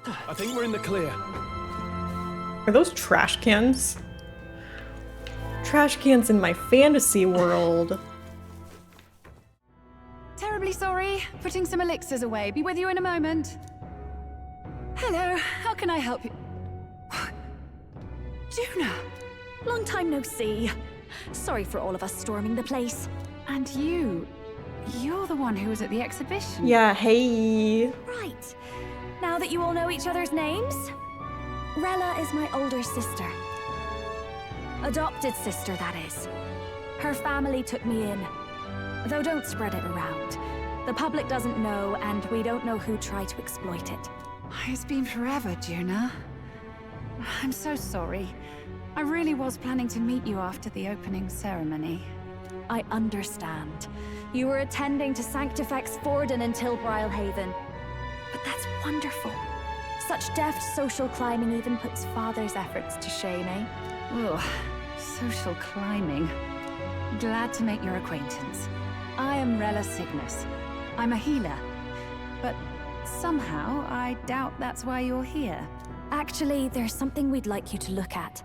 I think we're in the clear. Are those trash cans? Trash cans in my fantasy world. Terribly sorry. Putting some elixirs away. Be with you in a moment. Hello, how can I help you? Juna! Long time no see. Sorry for all of us storming the place. And you're the one who was at the exhibition. Yeah, hey. Right. Now that you all know each other's names, Rella is my older sister. Adopted sister, that is. Her family took me in. Though don't spread it around. The public doesn't know, and we don't know who tried to exploit it. It's been forever, Juna. I'm so sorry. I really was planning to meet you after the opening ceremony. I understand. You were attending to Sanctifex Forden until Brylehaven. But that's wonderful. Such deft social climbing even puts Father's efforts to shame, eh? Ugh, social climbing. Glad to make your acquaintance. I am Rella Cygnus. I'm a healer. But somehow, I doubt that's why you're here. Actually, there's something we'd like you to look at.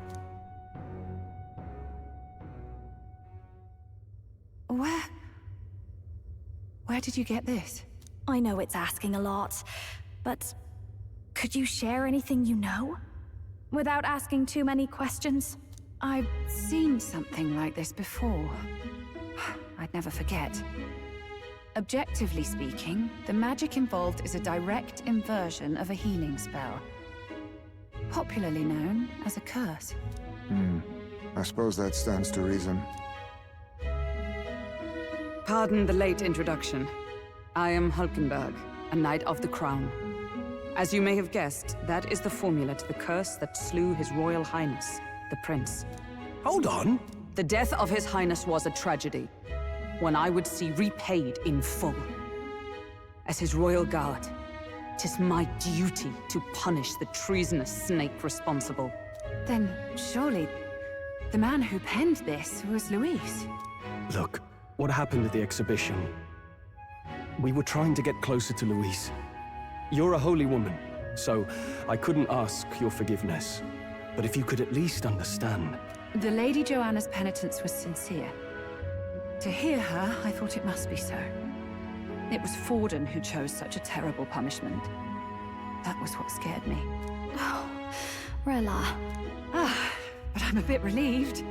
Where did you get this? I know it's asking a lot, but could you share anything you know? Without asking too many questions? I've seen something like this before. I'd never forget. Objectively speaking, the magic involved is a direct inversion of a healing spell. Popularly known as a curse. I suppose that stands to reason. Pardon the late introduction. I am Hulkenberg, a Knight of the Crown. As you may have guessed, that is the formula to the curse that slew His Royal Highness, the Prince. Hold on. The death of His Highness was a tragedy, one I would see repaid in full. As His Royal Guard, 'tis my duty to punish the treasonous snake responsible. Then surely the man who penned this was Luis. Look, what happened at the exhibition? We were trying to get closer to Louise. You're a holy woman, so I couldn't ask your forgiveness. But if you could at least understand. The Lady Joanna's penitence was sincere. To hear her, I thought it must be so. It was Forden who chose such a terrible punishment. That was what scared me. Oh, Rella. But I'm a bit relieved.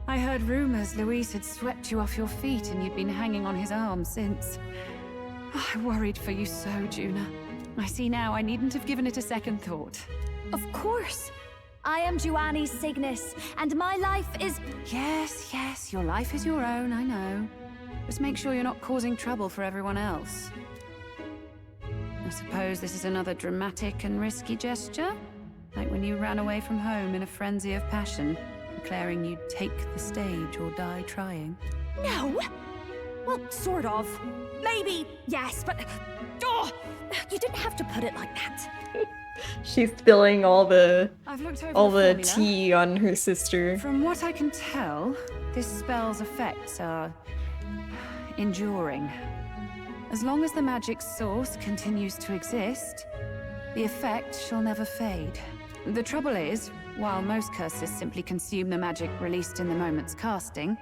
I heard rumors Luis had swept you off your feet and you'd been hanging on his arm since. I worried for you so, Juna. I see now I needn't have given it a second thought. Of course. I am Juani Cygnus, and my life is... Yes, your life is your own, I know. Just make sure you're not causing trouble for everyone else. I suppose this is another dramatic and risky gesture? Like when you ran away from home in a frenzy of passion, declaring you'd take the stage or die trying. No! Well, sort of. Maybe, yes, but... Oh, you didn't have to put it like that. She's spilling all the I've looked over all the formula. tea on her sister. From what I can tell, this spell's effects are enduring. As long as the magic source continues to exist, the effect shall never fade. The trouble is, while most curses simply consume the magic released in the moment's casting,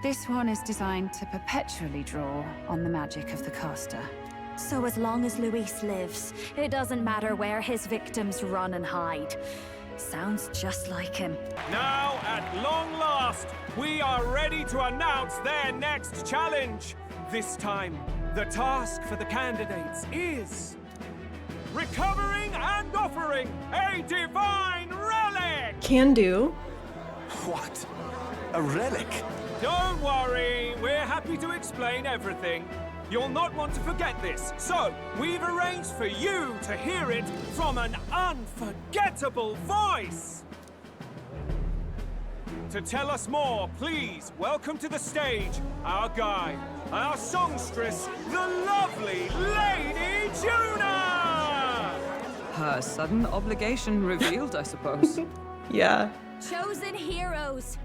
this one is designed to perpetually draw on the magic of the caster. So as long as Luis lives, it doesn't matter where his victims run and hide. Sounds just like him. Now, at long last, we are ready to announce their next challenge. This time, the task for the candidates is... recovering and offering a divine relic! Can do. What? A relic? Don't worry, we're happy to explain everything. You'll not want to forget this, so we've arranged for you to hear it from an unforgettable voice. To tell us more, please welcome to the stage our guide, our songstress, the lovely Lady Juna! Her sudden obligation revealed, I suppose. Yeah. Chosen heroes.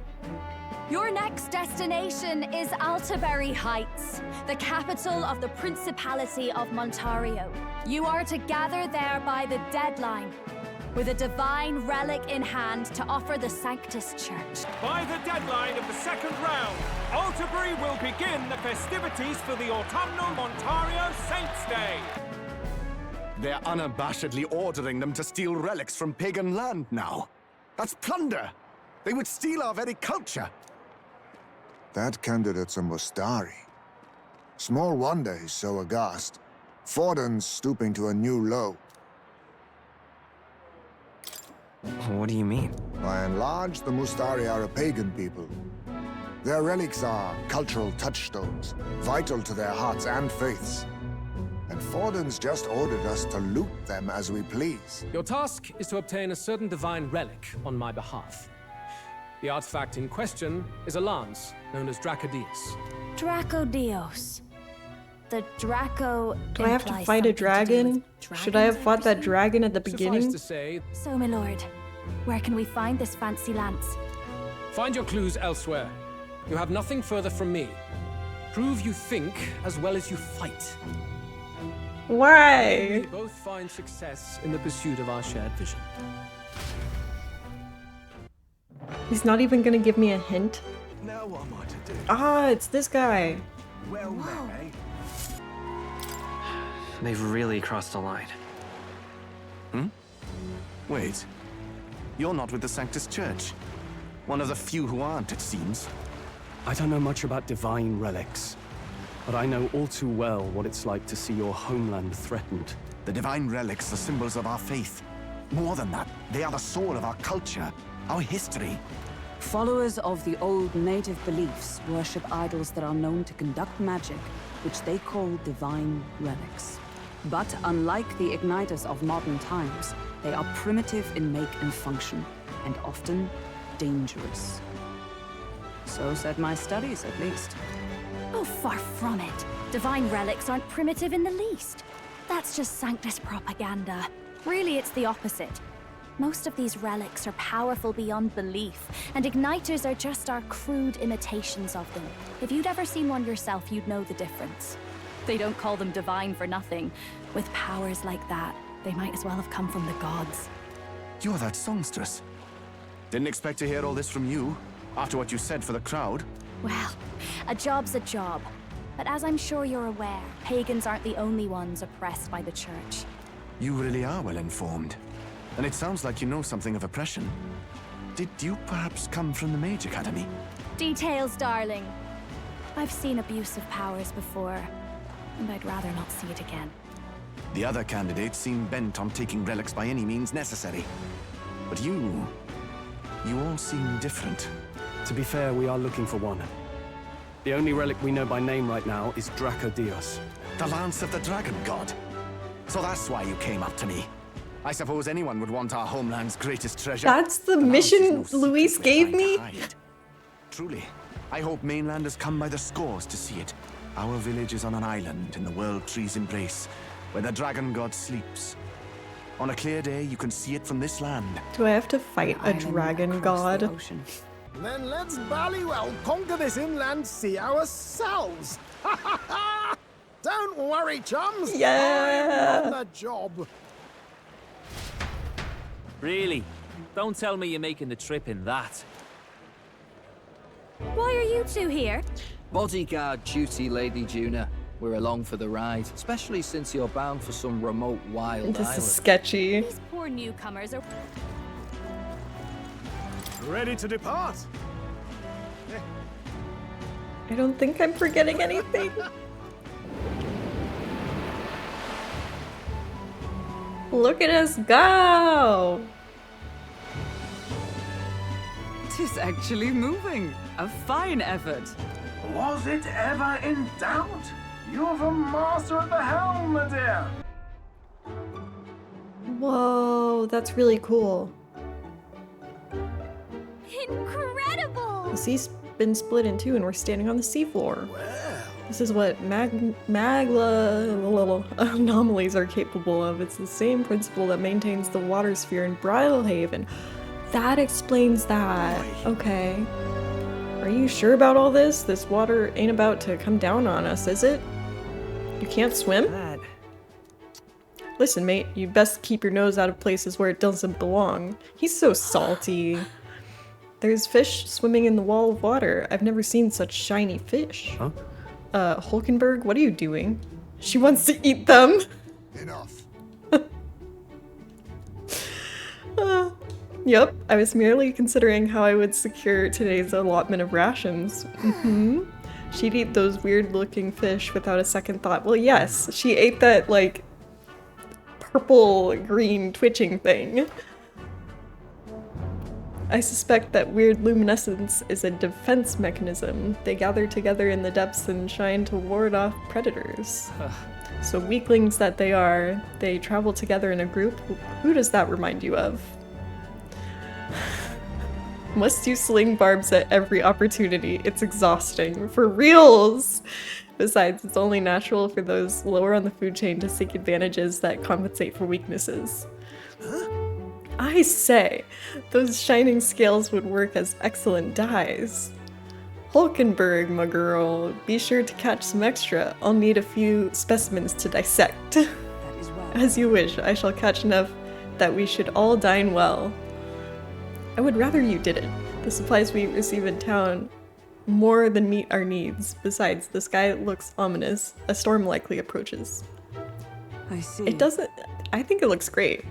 Your next destination is Altaberry Heights, the capital of the Principality of Montario. You are to gather there by the deadline, with a divine relic in hand to offer the Sanctus Church. By the deadline of the second round, Altabury will begin the festivities for the autumnal Montario Saints' Day. They're unabashedly ordering them to steal relics from pagan land now. That's plunder. They would steal our very culture. That candidate's a Mustari. Small wonder he's so aghast. Forden's stooping to a new low. What do you mean? By and large, the Mustari are a pagan people. Their relics are cultural touchstones, vital to their hearts and faiths. And Forden's just ordered us to loot them as we please. Your task is to obtain a certain divine relic on my behalf. The artifact in question is a lance known as Dracodius. Dracodios. The Draco. Do I have to fight a dragon? Should I have fought that dragon at the beginning? Suffice to say, So, my lord, where can we find this fancy lance? find your clues elsewhere. You have nothing further from me. Prove you think as well as you fight. Why? We both find success in the pursuit of our shared vision. He's not even gonna give me a hint. Now what am I to do? Ah, it's this guy. Well met, eh? They've really crossed the line. Wait. You're not with the Sanctus Church. One of the few who aren't, it seems. I don't know much about divine relics, but I know all too well what it's like to see your homeland threatened. The divine relics are symbols of our faith. More than that, they are the soul of our culture, our history. Followers of the old native beliefs worship idols that are known to conduct magic, which they call divine relics. But unlike the igniters of modern times, they are primitive in make and function, and often dangerous. So said my studies, at least. Oh, far from it. Divine relics aren't primitive in the least. That's just Sanctus propaganda. Really, it's the opposite. Most of these relics are powerful beyond belief, and igniters are just our crude imitations of them. If you'd ever seen one yourself, you'd know the difference. They don't call them divine for nothing. With powers like that, they might as well have come from the gods. You're that songstress. Didn't expect to hear all this from you, after what you said for the crowd. Well, a job's a job. But as I'm sure you're aware, pagans aren't the only ones oppressed by the church. You really are well informed. And it sounds like you know something of oppression. Did you perhaps come from the Mage Academy? Details, darling. I've seen abuse of powers before, and I'd rather not see it again. The other candidates seem bent on taking relics by any means necessary. But you all seem different. To be fair, we are looking for one. The only relic we know by name right now is Dracodios. The Lance of the Dragon God. So that's why you came up to me. I suppose anyone would want our homeland's greatest treasure. That's the The lance mission is no secret Luis we're gave trying to me? hide. Truly, I hope mainlanders come by the scores to see it. Our village is on an island in the World Tree's embrace, where the Dragon God sleeps. On a clear day, you can see it from this land. Do I have to fight a Island dragon across the god? ocean. Then let's bally well conquer this inland sea ourselves. Ha ha ha! Don't worry, chums. Yeah. I'm on the job. Really? Don't tell me you're making the trip in that. Why are you two here? Bodyguard duty, Lady Juna. We're along for the ride, especially since you're bound for some remote wild This island. is sketchy. These poor newcomers are... Ready to depart? I don't think I'm forgetting anything. Look at us go! Tis actually moving. A fine effort. Was it ever in doubt? You're the master of the helm, my dear. Whoa, that's really cool. incredible! The sea's been split in two and we're standing on the seafloor. This is what magla anomalies are capable of. It's the same principle that maintains the water sphere in Bridlehaven. That explains that. Okay. Are you sure about all this? This water ain't about to come down on us, is it? You can't swim? Listen, mate, you best keep your nose out of places where it doesn't belong. He's so salty. There's fish swimming in the wall of water. I've never seen such shiny fish. Huh? Hulkenberg, what are you doing? She wants to eat them. Enough. Yep, I was merely considering how I would secure today's allotment of rations. She'd eat those weird-looking fish without a second thought. Well, yes, she ate that, like, purple-green twitching thing. I suspect that weird luminescence is a defense mechanism. They gather together in the depths and shine to ward off predators. So weaklings that they are, they travel together in a group. Who does that remind you of? Must you sling barbs at every opportunity? It's exhausting. For reals! Besides, it's only natural for those lower on the food chain to seek advantages that compensate for weaknesses. I say, those shining scales would work as excellent dyes. Hulkenberg, my girl, be sure to catch some extra. I'll need a few specimens to dissect. That is well. As you wish, I shall catch enough that we should all dine well. I would rather you didn't. The supplies we receive in town more than meet our needs. Besides, the sky looks ominous. A storm likely approaches. I see. It doesn't... I think it looks great.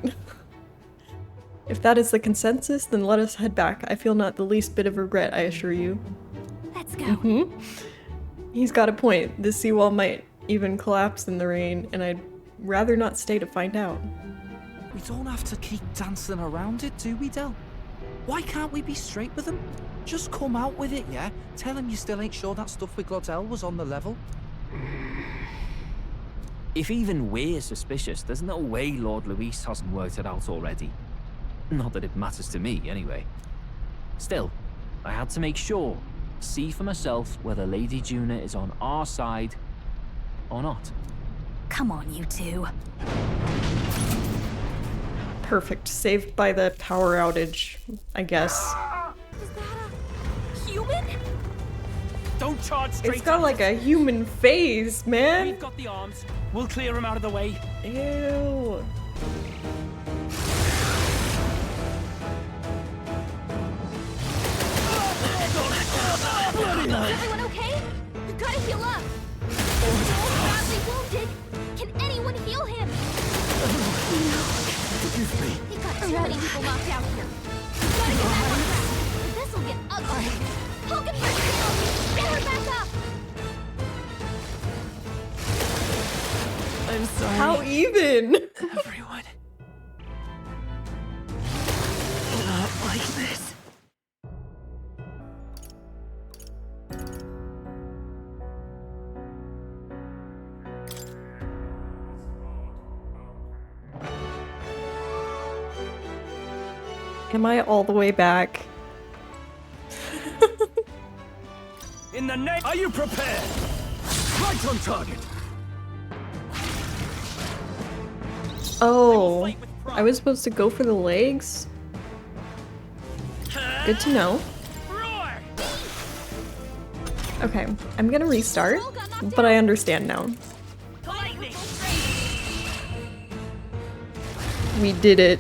If that is the consensus, then let us head back. I feel not the least bit of regret, I assure you. Let's go. He's got a point. This seawall might even collapse in the rain, and I'd rather not stay to find out. We don't have to keep dancing around it, do we, Del? Why can't we be straight with him? Just come out with it, yeah? Tell him you still ain't sure that stuff with Glottel was on the level. If even we're suspicious, there's no way Lord Luis hasn't worked it out already. Not that it matters to me, anyway. Still, I had to make sure, see for myself whether Lady Juna is on our side or not. Come on, you two. Perfect. Saved by the power outage, I guess. Is that a human? Don't charge straight. It's got like a human face, man. We've got the arms. We'll clear him out of the way. Ew. Everyone okay? You gotta heal up. He's so badly wounded. Can anyone heal him? He got too many people knocked out here. You gotta get back on track. This'll get ugly. Hulkenberg down. Get her back up. I'm sorry. How even? Everyone. Not like this. Am I all the way back? In the name, are you prepared? Right on target. Oh, I was supposed to go for the legs? Good to know. Okay, I'm gonna restart, but I understand now. We did it.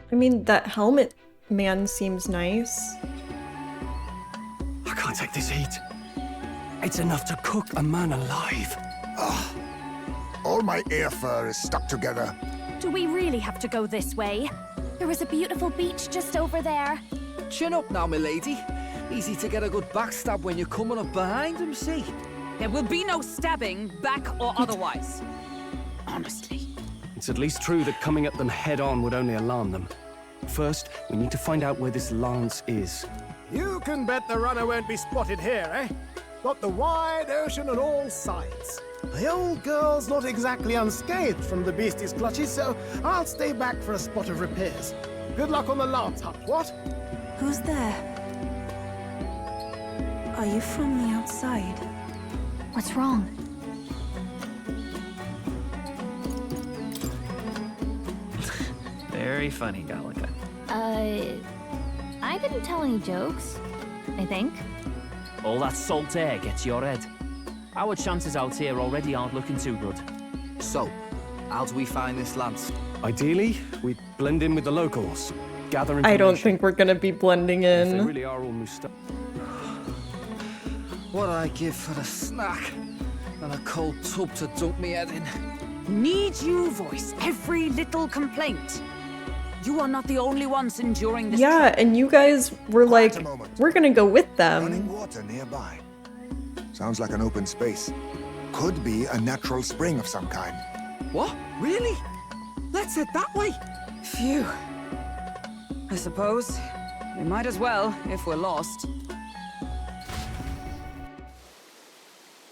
I mean, that helmet man seems nice. I can't take this heat. It's enough to cook a man alive. All my ear fur is stuck together. Do we really have to go this way? There was a beautiful beach just over there. Chin up now, milady. Easy to get a good backstab when you're coming up behind him, see? There will be no stabbing, back or otherwise. Honestly. It's at least true that coming at them head-on would only alarm them. First, we need to find out where this lance is. You can bet the runner won't be spotted here, eh? Got the wide ocean on all sides. The old girl's not exactly unscathed from the beastie's clutches, so I'll stay back for a spot of repairs. Good luck on the lance hunt, what? Who's there? Are you from the outside? What's wrong? Very funny, Gallica. I didn't tell any jokes, I think. All that salt air gets your head. Our chances out here already aren't looking too good. So, how do we find this lad? Ideally, we blend in with the locals, gather information. I don't think we're gonna be blending If they in. really are all Musta. What I give for a snack and a cold tub to dunk me head in. Need you voice every little complaint. You are not the only ones enduring this. Yeah, and you guys were like, a moment. we're gonna go with them. Running water nearby. Sounds like an open space. Could be a natural spring of some kind. What? Really? Let's head that way. Phew. I suppose we might as well if we're lost.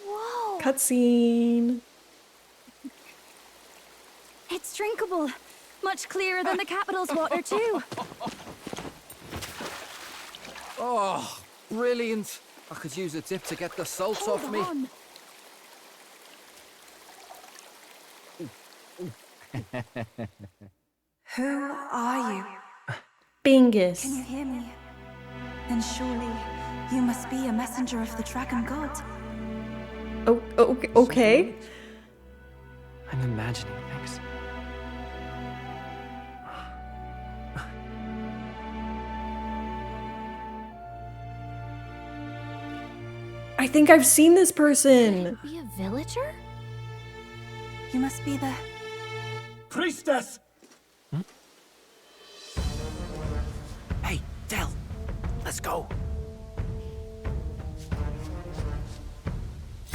Whoa! Cutscene. It's drinkable. Much clearer than the capital's water, too. Oh, brilliant. I could use a dip to get the salt off me. On. Who are you? Bingus. Can you hear me? Then surely you must be a messenger of the dragon god. Oh, okay. I'm imagining things. I think I've seen this person. Be a villager? You must be the... Priestess! Hey, Del, let's go.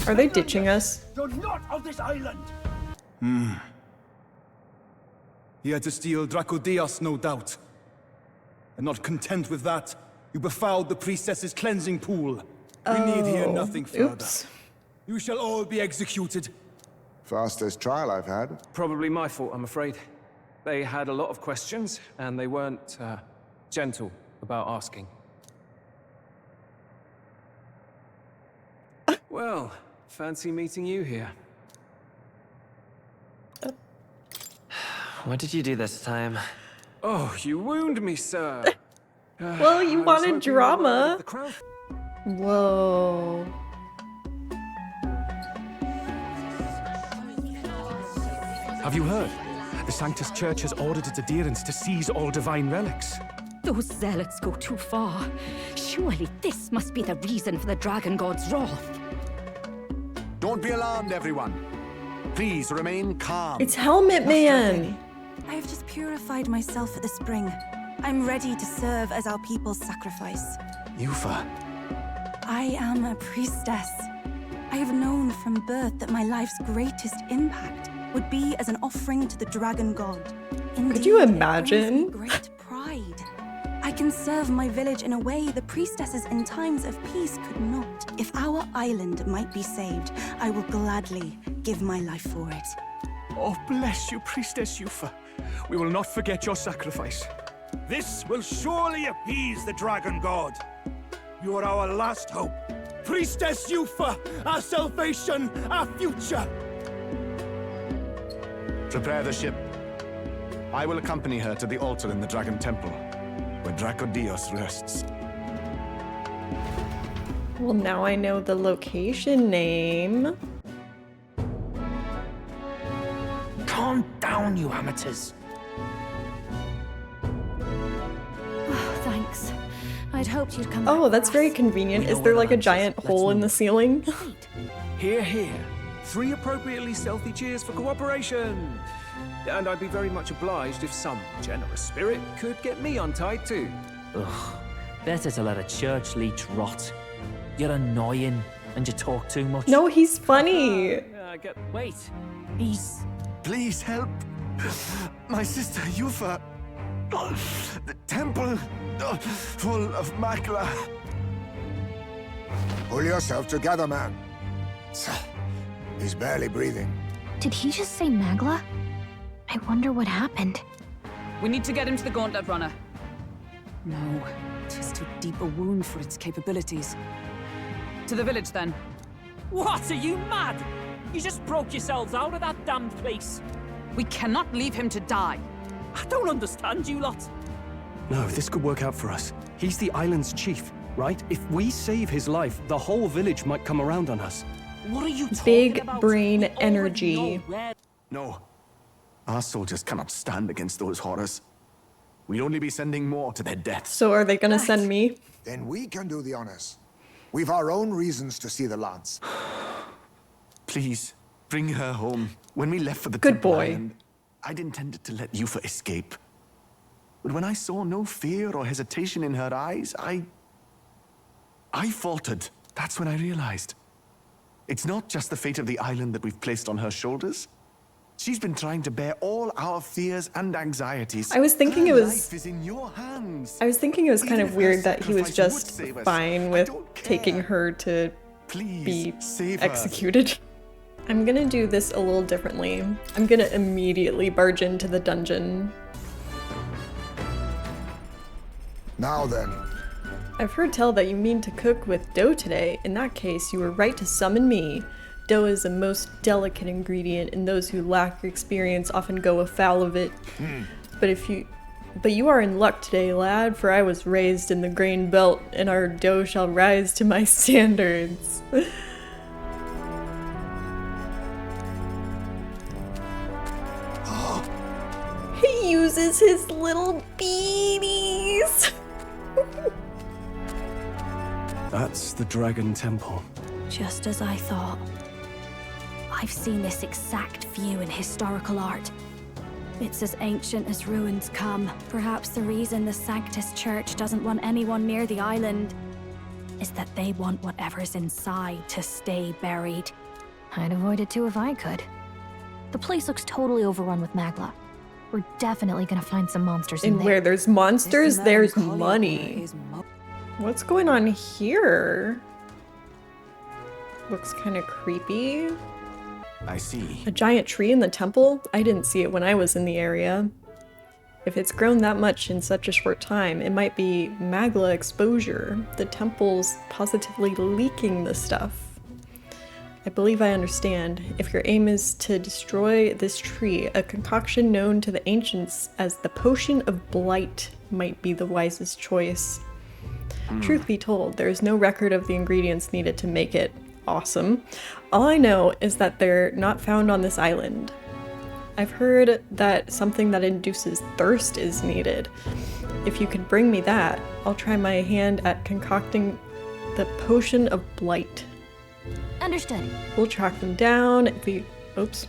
Are they ditching us? You're not of this island! He had to steal Dracodios, no doubt. And not content with that, you befouled the priestess's cleansing pool. We need hear nothing further. Oops. You shall all be executed. Fastest trial I've had. Probably my fault, I'm afraid. They had a lot of questions, and they weren't gentle about asking. Well, fancy meeting you here. What did you do this time? Oh, you wound me, sir. Well, you I was wanted hoping you were drama. the crowd. Whoa. Have you heard? The Sanctus Church has ordered its adherents to seize all divine relics. Those zealots go too far. Surely this must be the reason for the dragon god's wrath. Don't be alarmed, everyone. Please remain calm. It's Helmet Man. I have just purified myself at the spring. I'm ready to serve as our people's sacrifice. Yufa. I am a priestess. I have known from birth that my life's greatest impact would be as an offering to the dragon god. Indeed, Could you it imagine? brings me great pride. I can serve my village in a way the priestesses in times of peace could not. If our island might be saved, I will gladly give my life for it. Oh, bless you, Priestess Yufa. We will not forget your sacrifice. This will surely appease the dragon god. You are our last hope. Priestess Yufa, our salvation, our future. Prepare the ship. I will accompany her to the altar in the Dragon Temple, where Dracodios rests. Well, now I know the location name. Calm down, you amateurs. Oh, thanks. I'd hoped you'd come Oh, back that's for very us. convenient. We Is know there where like a the giant lunch is. hole Let's in the move. ceiling? Hear, hear. 3 appropriately stealthy cheers for cooperation. And I'd be very much obliged if some generous spirit could get me untied too. Ugh. Better to let a church leech rot. You're annoying, and you talk too much. No, he's funny. Wait. He's... Please help. My sister Yufa. The temple full of Makla. Pull yourself together, man. He's barely breathing. Did he just say Magla? I wonder what happened. We need to get him to the Gauntlet Runner. No, it is too deep a wound for its capabilities. To the village, then. What? Are you mad? You just broke yourselves out of that damned place. We cannot leave him to die. I don't understand you lot. No, this could work out for us. He's the island's chief, right? If we save his life, the whole village might come around on us. What are you talking Big about? brain We already energy. know where- No. Our soldiers cannot stand against those horrors. We'd only be sending more to their deaths. So are they gonna send me? Then we can do the honors. We've our own reasons to see the lance. Please, bring her home. When we left for the Good Temple boy. Island, I'd intended to let Yufa escape. But when I saw no fear or hesitation in her eyes, I faltered. That's when I realized. It's not just the fate of the island that we've placed on her shoulders. She's been trying to bear all our fears and anxieties. I was thinking Her it was- life is in your hands. I was thinking it was kind Even of if her weird that he was sacrifice just would save us, fine I with don't care. taking her to Please, be save her. executed. I'm gonna do this a little differently. I'm gonna immediately barge into the dungeon. Now then, I've heard tell that you mean to cook with dough today. In that case, you were right to summon me. Dough is a most delicate ingredient, and those who lack experience often go afoul of it. But you are in luck today, lad, for I was raised in the grain belt, and our dough shall rise to my standards. He uses his little beanies. That's the Dragon Temple. Just as I thought. I've seen this exact view in historical art. It's as ancient as ruins come. Perhaps the reason the Sanctus Church doesn't want anyone near the island is that they want whatever's inside to stay buried. I'd avoid it too if I could. The place looks totally overrun with magla. We're definitely gonna find some monsters in And there. where there's monsters, This there's melancholy money. is What's going on here? Looks kind of creepy. I see. A giant tree in the temple? I didn't see it when I was in the area. If it's grown that much in such a short time, it might be magla exposure. The temple's positively leaking the stuff. I believe I understand. If your aim is to destroy this tree, a concoction known to the ancients as the Potion of Blight might be the wisest choice. Truth be told, there is no record of the ingredients needed to make it. Awesome. All I know is that they're not found on this island. I've heard that something that induces thirst is needed. If you could bring me that, I'll try my hand at concocting the Potion of Blight. Understood. We'll track them down if we... Oops.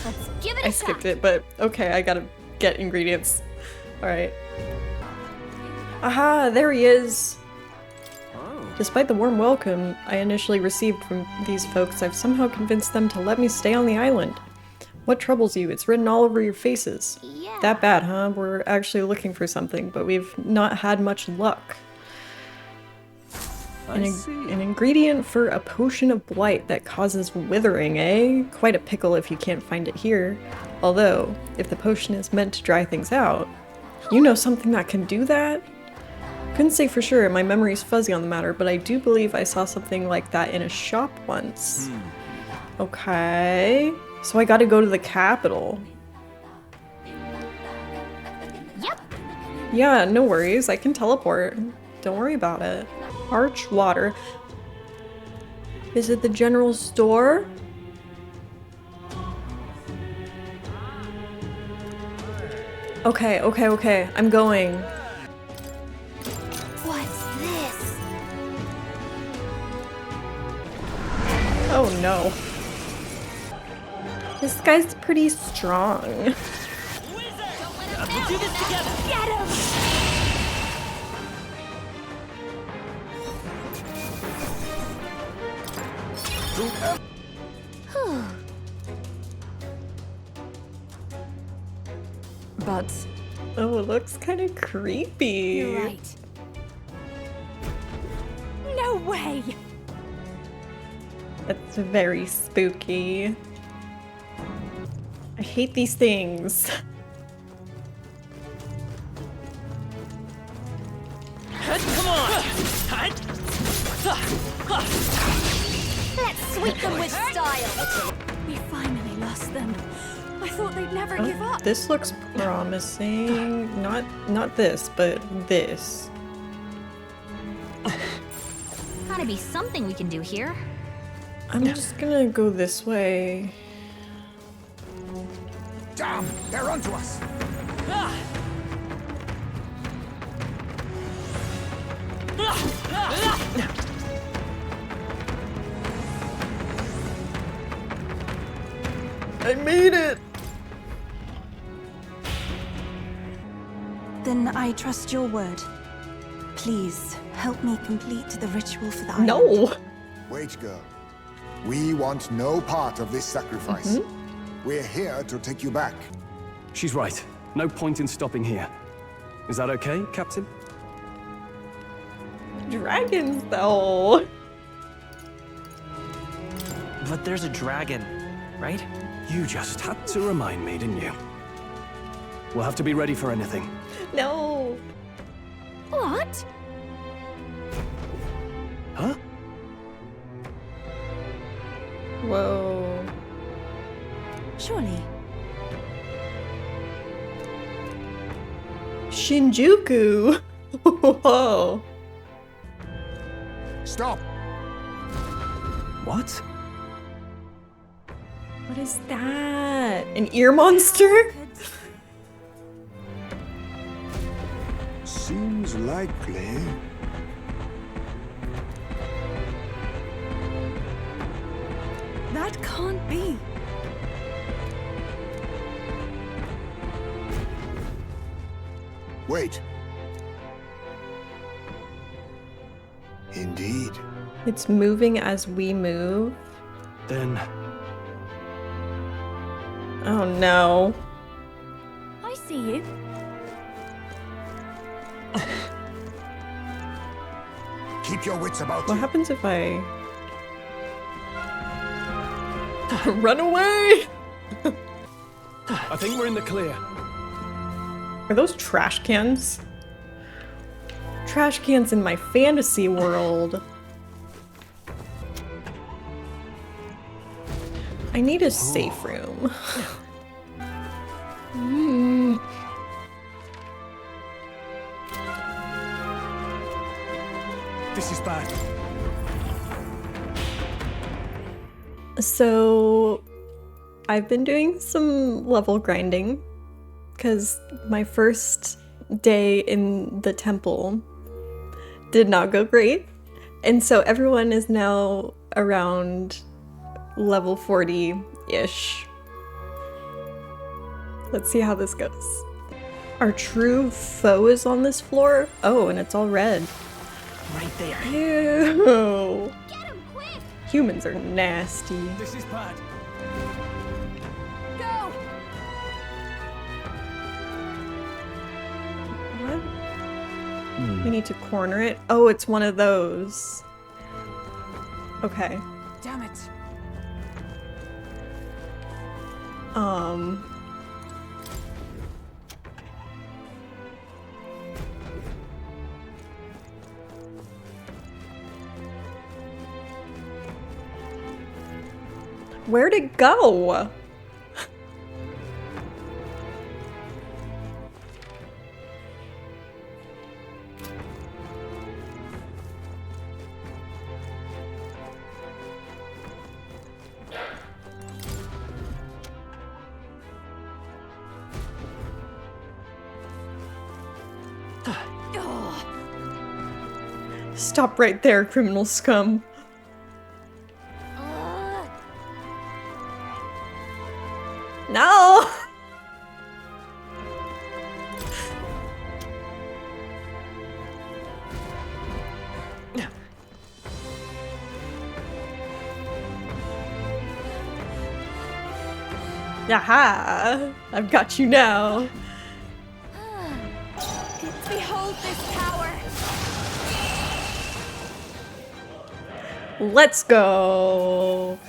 Let's give it I a skipped shot. it, but okay, I gotta get ingredients. Alright. Aha, there he is! Despite the warm welcome I initially received from these folks, I've somehow convinced them to let me stay on the island. What troubles you? It's written all over your faces. Yeah. That bad, huh? We're actually looking for something, but we've not had much luck. An ingredient for a potion of blight that causes withering, eh? Quite a pickle if you can't find it here. Although, if the potion is meant to dry things out, you know something that can do that? Couldn't say for sure, my memory's fuzzy on the matter, but I do believe I saw something like that in a shop once. Okay, so I gotta go to the capital. Yep. Yeah, no worries, I can teleport. Don't worry about it. Archwater. Is it the general store? Okay, I'm going. What's this? Oh no. This guy's pretty strong. We'll do this together. Get him! But Oh, it looks kind of creepy. You're right. No way! That's very spooky. I hate these things. Come on! Let's sweep them with style! We finally lost them. I thought they'd never give up. This looks promising. Not this, but this. Gotta be something we can do here. I'm just gonna go this way. Damn! They're onto us! I made it! Then I trust your word. Please, help me complete the ritual for the island. No! Wait, girl. We want no part of this sacrifice. We're here to take you back. She's right. No point in stopping here. Is that okay, Captain? Dragons, though. But there's a dragon, right? You just had to remind me, didn't you? We'll have to be ready for anything. No. What? Huh? Whoa. Surely. Shinjuku. Whoa. Stop! What? What is that? An ear monster? Seems likely. That can't be. Wait. Indeed. It's moving as we move. Then... Oh no. I see you. Keep your wits about What you. happens if I... Run away! I think we're in the clear. Are those trash cans? Trash cans in my fantasy world. I need a safe room. This is bad. So, I've been doing some level grinding because my first day in the temple did not go great. And so everyone is now around level 40-ish. Let's see how this goes. Our true foe is on this floor. Oh, and it's all red. Right there. Ew. Get him quick! Humans are nasty. This is bad. Go! What? We need to corner it. Oh, it's one of those. Okay. Damn it. Where'd it go? Stop right there, criminal scum. No! Yaha! I've got you now. Behold this power. Let's go.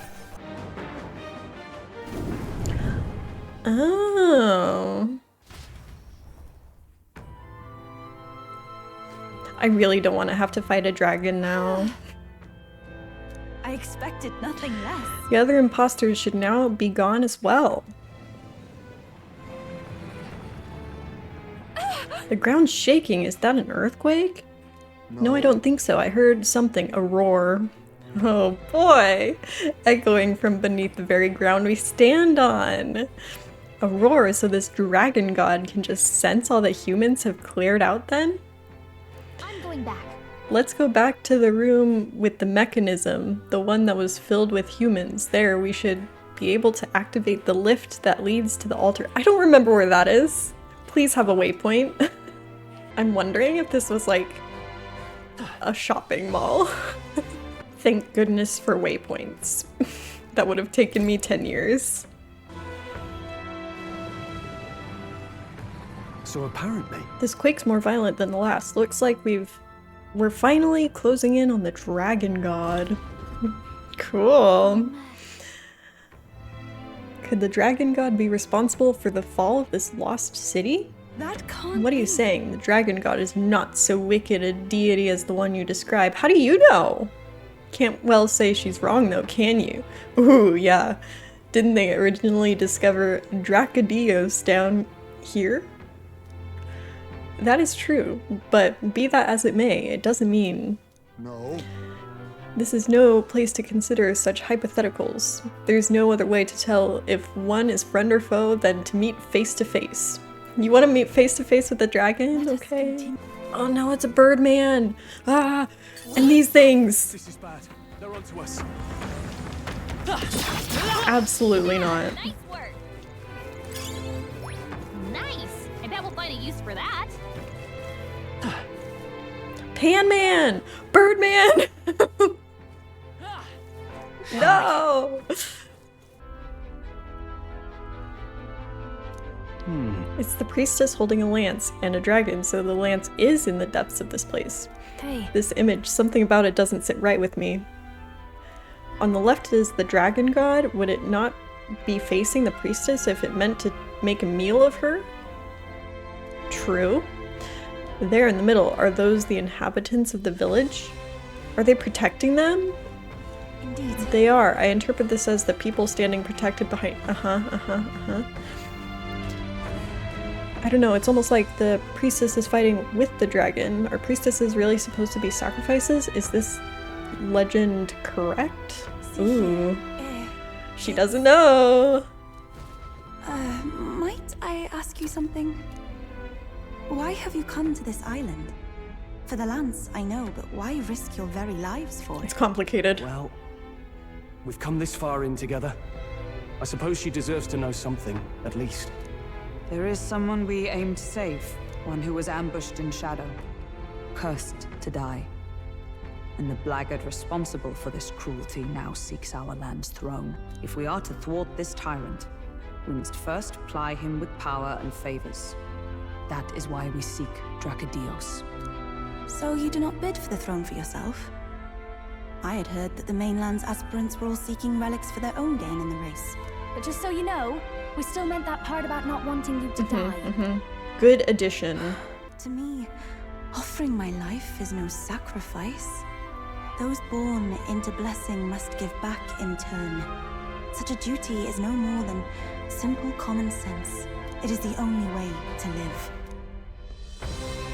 Oh. I really don't want to have to fight a dragon now. I expected nothing less. The other imposters should now be gone as well. The ground's shaking. Is that an earthquake? No, I don't think so. I heard something. A roar. Oh boy! Echoing from beneath the very ground we stand on. A roar, so this dragon god can just sense all the humans have cleared out then? I'm going back. Let's go back to the room with the mechanism, the one that was filled with humans. There, we should be able to activate the lift that leads to the altar. I don't remember where that is. Please have a waypoint. I'm wondering if this was like a shopping mall. Thank goodness for waypoints. That would have taken me 10 years. So apparently... This quake's more violent than the last. Looks like we're finally closing in on the dragon god. Cool. Could the dragon god be responsible for the fall of this lost city? That can't What are you saying? The dragon god is not so wicked a deity as the one you describe. How do you know? Can't well say she's wrong though, can you? Ooh, yeah. Didn't they originally discover Dracodios down here? That is true, but be that as it may, it doesn't mean... No. This is no place to consider such hypotheticals. There's no other way to tell if one is friend or foe than to meet face to face. You want to meet face to face with the dragon? Okay. Oh no, it's a bird man! Ah! And these things! This is bad. They're onto us. Absolutely not. Nice work. Nice. I bet we'll find a use for that. Pan man! Bird man! No! It's the priestess holding a lance and a dragon, so the lance is in the depths of this place. Hey. This image, something about it doesn't sit right with me. On the left is the dragon god. Would it not be facing the priestess if it meant to make a meal of her? True. There in the middle, are those the inhabitants of the village? Are they protecting them? Indeed. They are. I interpret this as the people standing protected behind... I don't know, it's almost like the priestess is fighting with the dragon. Are priestesses really supposed to be sacrifices? Is this legend correct? Ooh. She doesn't know! Might I ask you something? Why have you come to this island? For the lance, I know, but why risk your very lives for it? It's complicated. Well, we've come this far in together. I suppose she deserves to know something, at least. There is someone we aim to save, one who was ambushed in shadow, cursed to die. And the blackguard responsible for this cruelty now seeks our land's throne. If we are to thwart this tyrant, we must first ply him with power and favors. That is why we seek Dracodios. So you do not bid for the throne for yourself? I had heard that the mainland's aspirants were all seeking relics for their own gain in the race. But just so you know, we still meant that part about not wanting you to die. Good addition. To me, offering my life is no sacrifice. Those born into blessing must give back in turn. Such a duty is no more than simple common sense. It is the only way to live.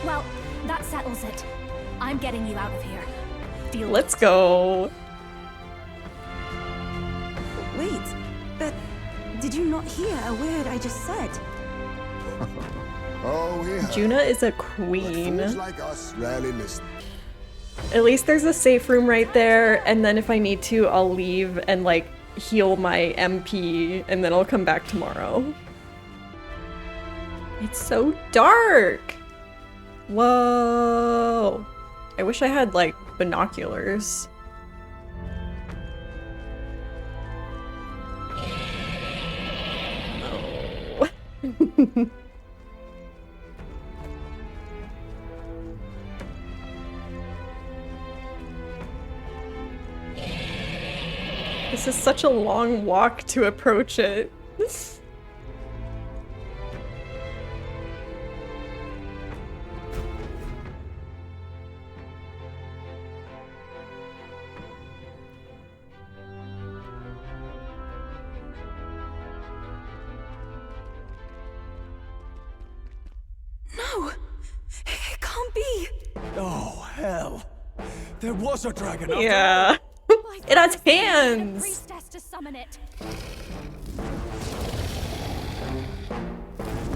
Well, that settles it. I'm getting you out of here. Deal. Let's go. Wait, but did you not hear a word I just said? Oh, yeah. Juna is a But queen. fools like us rarely listen. At least there's a safe room right there, and then if I need to, I'll leave and like heal my MP, and then I'll come back tomorrow. It's so dark! Whoa! I wish I had like binoculars. No. This is such a long walk to approach it. No! It can't be. Oh, hell. There was a dragon after Yeah. It has hands. Priestess to summon it.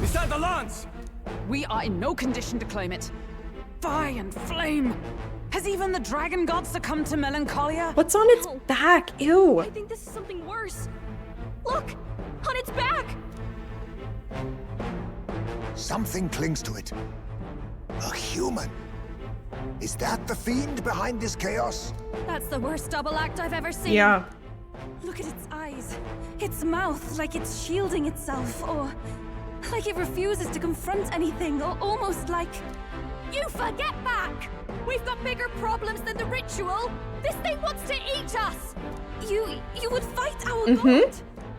Beside the lance! We are in no condition to claim it. Fire and flame! Has even the dragon god succumbed to melancholia? What's on its back? Ew. I think this is something worse. Look! On its back! Something clings to it. A human. Is that the fiend behind this chaos? That's the worst double act I've ever seen. Yeah. Look at its eyes, its mouth, like it's shielding itself, or like it refuses to confront anything, or almost like... Yufa, get back! We've got bigger problems than the ritual! This thing wants to eat us! You would fight our god?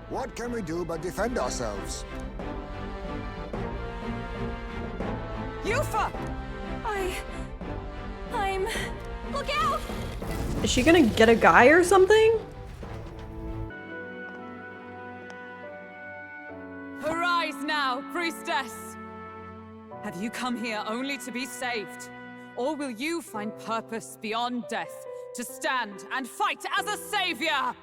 What can we do but defend ourselves? Yufa! I'm... Look out! Is she gonna get a guy or something? Arise now, priestess! Have you come here only to be saved? Or will you find purpose beyond death to stand and fight as a savior?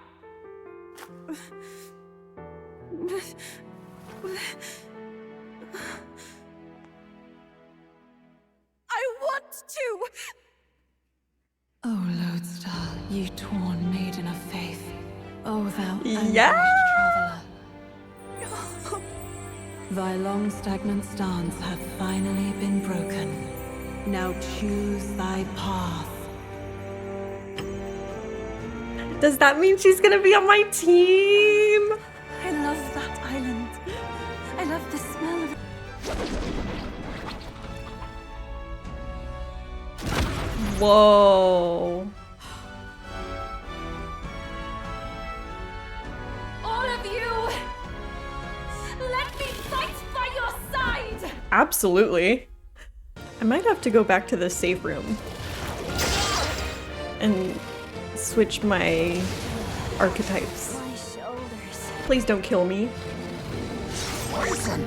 I want to! O Lodestar, you torn maiden of faith. O thou Yeah! traveler. Thy long stagnant stance hath finally been broken. Now choose thy path. Does that mean she's gonna be on my team? I love that island. I love the smell of it. Whoa. All of you! Let me fight by your side! Absolutely. I might have to go back to the safe room and switch my archetypes. My shoulders. Please don't kill me. Poison!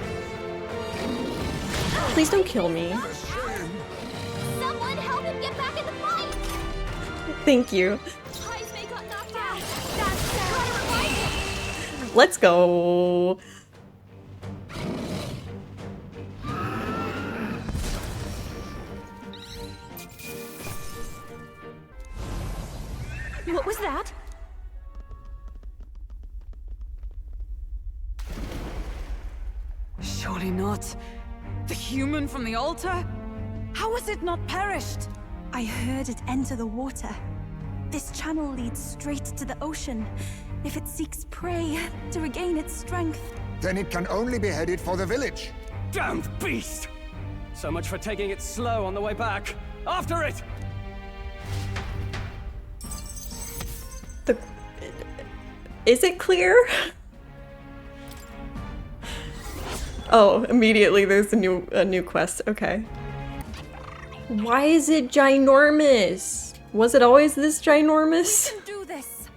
Please don't kill me. Someone help him get back in the fight! Thank you. Heismay got knocked out. That's gotta revive him. Let's go. What was that? Surely not. The human from the altar? How has it not perished? I heard it enter the water. This channel leads straight to the ocean. If it seeks prey to regain its strength. Then it can only be headed for the village. Damned beast! So much for taking it slow on the way back. After it! Is it clear? Oh, immediately there's a new quest. Okay. Why is it ginormous? Was it always this ginormous? We can do this.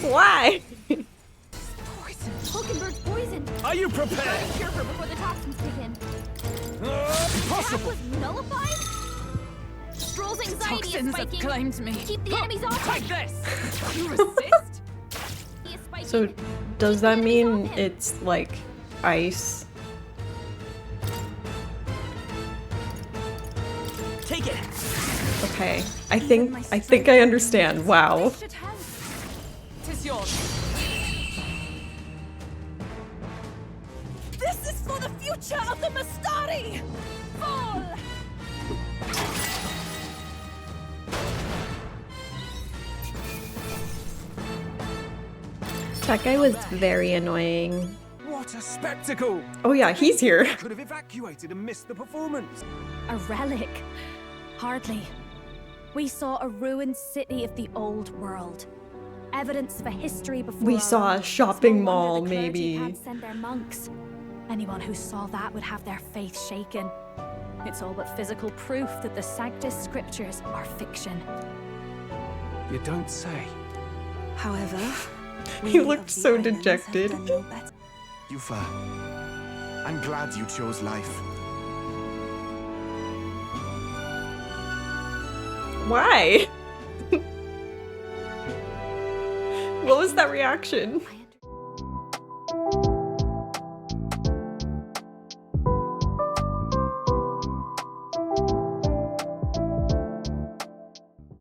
Why? Poison. Hulkenberg's poison. Are you Try prepared? to cure her before the toxins kick in. Impossible! That was nullified? Stroll's anxiety is Toxins have spiking. claimed me. Keep the enemies off Take him. this! You resist? He is spiking. So does that mean it's like ice? Take it! Okay. I think I understand. Wow. Tis yours. This is for the future of the Mastari! Fall! That guy was very annoying. What a spectacle! Oh yeah, he's here. Could have evacuated and missed the performance. A relic? Hardly. We saw a ruined city of the old world. Evidence of a history before We our saw own. a shopping Small mall, wonder the clergy maybe. can't send their monks. Anyone who saw that would have their faith shaken. It's all but physical proof that the Sanctus Scriptures are fiction. You don't say. However, He looked so dejected. Yufa, I'm glad you chose life. Why? What was that reaction?